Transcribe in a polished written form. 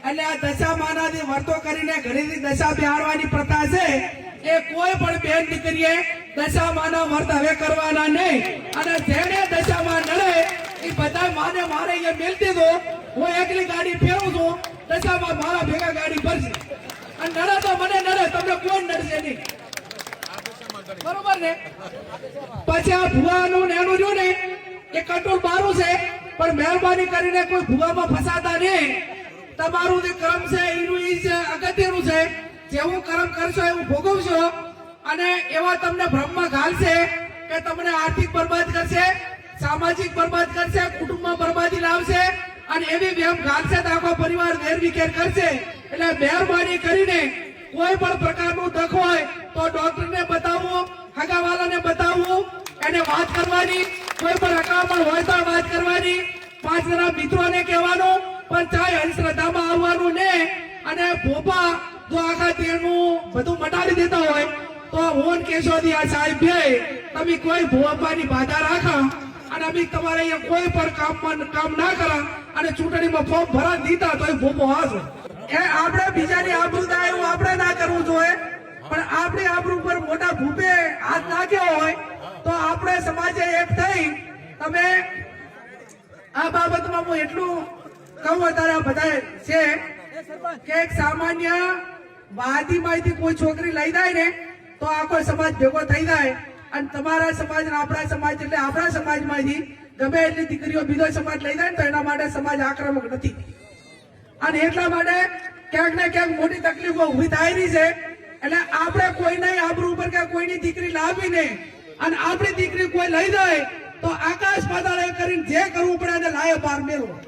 એટલે આ દશા માનાથી વર્તો કરીને ઘરેથી દશા બિહારવાની પ્રથા છે એ કોઈ પણ બેન દીકરીએ દશા માના વર્ત હવે કરવાના નહીં. અને જેને દશામાં નડે એ બધા માને મારે અહીંયા મેલતી દો. હું એકલી ગાડી ફેરવું છું, દશામાં મારા ભેગા ગાડી ભરશે. અને નડે તો મને નડે, તમને કોઈ નડશે નહીં. બરોબર ને? પછી આ ભુવાનું ને એનું રહ્યું ને એ કંટ્રોલ મારું છે, પણ મહેરબાની કરીને કોઈ ભુવામાં ફસાતા નહીં. તમારું જે કર્મ છે એનું એ અગત્યનું છે. જેવું કર્મ કરશો એવું ભોગવશો. અને એવા તમને ભ્રમમાં ઘાલશે કે તમને આર્થિક બરબાદ કરશે, સામાજિક બરબાદ કરશે, કુટુંબમાં બરબાદી લાવશે, અને એવી વ્યામ ઘાલશે તો આખો પરિવાર વેરવિખેર કરશે. એટલે મહેરબાની કરીને કોઈ પણ પ્રકારનું દખ હોય તો ડોક્ટરને બતાવવું, હગાવાલાને બતાવવું, એને વાત કરવાની. કોઈ પણ હકામણ હોય તો વાત કરવાની. 5 જણા મિત્રોને કહેવાનું, પણ ચાહે અંધશ્રદ્ધામાં આવવાનું ને. અને ભોપા જો આખા દેહનું બધું મટાડી દેતા હોય તો હું કેશોદી આ સાહેબ બે તમે કોઈ ભોપાની બાધા રાખો અને અમે તમારે અહીંયા કોઈ પણ કામ ના કરો અને ચૂંટણીમાં ફોર્મ ભરા દીધા તો એ ભોપો હાસો. એ આપણે બીજાની આબરૂ થાય એવું આપણે ના કરવું જોઈએ. પણ આપણી આબરૂ પર મોટા ભૂપે હાથ નાખ્યો હોય તો આપણે સમાજે એક થઈ તમે આ બાબતમાં હું એટલું કહું અત્યારે બધા છે કે એક સામાન્ય વાદીમાંથી કોઈ છોકરી લઈ જાય ને તો આખો સમાજ ભેગો થઈ જાય. અને તમારા સમાજ અને આપણા સમાજ એટલે આપણા સમાજમાંથી ગમે એટલી દીકરીઓ બીજો સમાજ લઈ જાય ને તો એના માટે સમાજ આક્રમક નથી. અને એટલા માટે ક્યાંક ને ક્યાંક મોટી તકલીફો ઉભી થાય રહી છે. એટલે આપણે કોઈને આબરૂ ઉપર કે કોઈની દીકરી લાવી નહીં અને આપણી દીકરી કોઈ લઈ જાય તો આકાશ પાતાળ કરીને જે કરવું પડે એને લાયો પાર મેળવો.